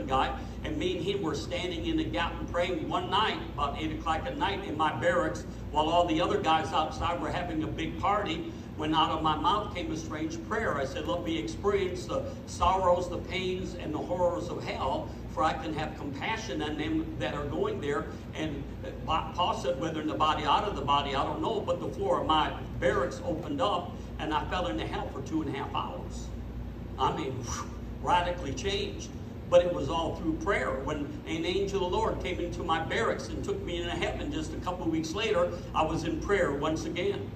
guy, and me and him were standing in the gap and praying one night, about 8 o'clock at night in my barracks, while all the other guys outside were having a big party, when out of my mouth came a strange prayer. I said, let me experience the sorrows, the pains, and the horrors of hell, for I can have compassion on them that are going there. And Paul said, whether in the body, out of the body, I don't know, but the floor of my barracks opened up, and I fell into hell for 2.5 hours. I mean, radically changed. But it was all through prayer. When an angel of the Lord came into my barracks and took me into heaven just a couple of weeks later, I was in prayer once again.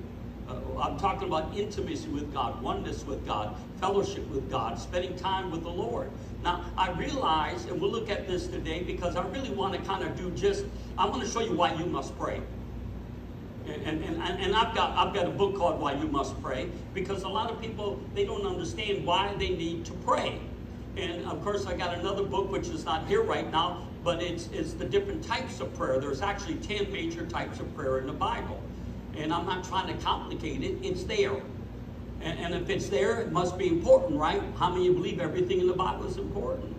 I'm talking about intimacy with God, oneness with God, fellowship with God, spending time with the Lord. Now, I realize, and we'll look at this today, because I really want to kind of I'm going to show you why you must pray. And I've got a book called Why You Must Pray, because a lot of people, they don't understand why they need to pray. And of course, I got another book which is not here right now, but it's the different types of prayer. There's actually 10 major types of prayer in the Bible. And I'm not trying to complicate it, it's there. And if it's there, it must be important, right? How many of you believe everything in the Bible is important?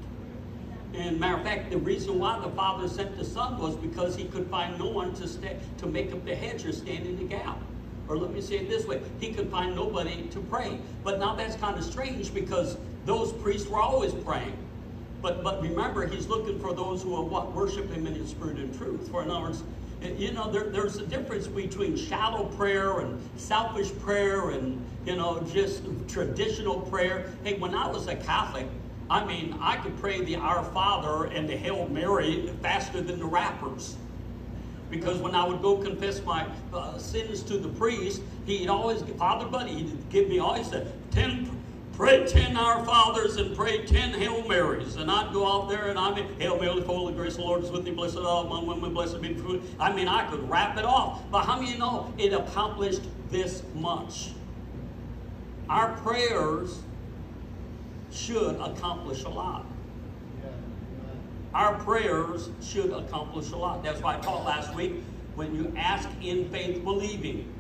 And matter of fact, the reason why the Father sent the Son was because he could find no one to make up the hedge or stand in the gap. Or let me say it this way, he could find nobody to pray. But now that's kind of strange, because those priests were always praying. But remember, he's looking for those who will worship him in spirit and truth. For in other words, you know, there's a difference between shallow prayer and selfish prayer and, you know, just traditional prayer. Hey, when I was a Catholic, I mean, I could pray the Our Father and the Hail Mary faster than the rappers. Because when I would go confess my sins to the priest, he'd always, Father Buddy, he'd give me, always said, pray 10 Our Fathers and pray 10 Hail Marys. And I'd go out there and I mean, Hail Mary, full of grace, the Lord is with thee, blessed are thou among women, blessed be the fruit. I mean, I could wrap it off. But how many of you know it accomplished this much? Our prayers should accomplish a lot. Our prayers should accomplish a lot. That's why I taught last week, when you ask in faith believing.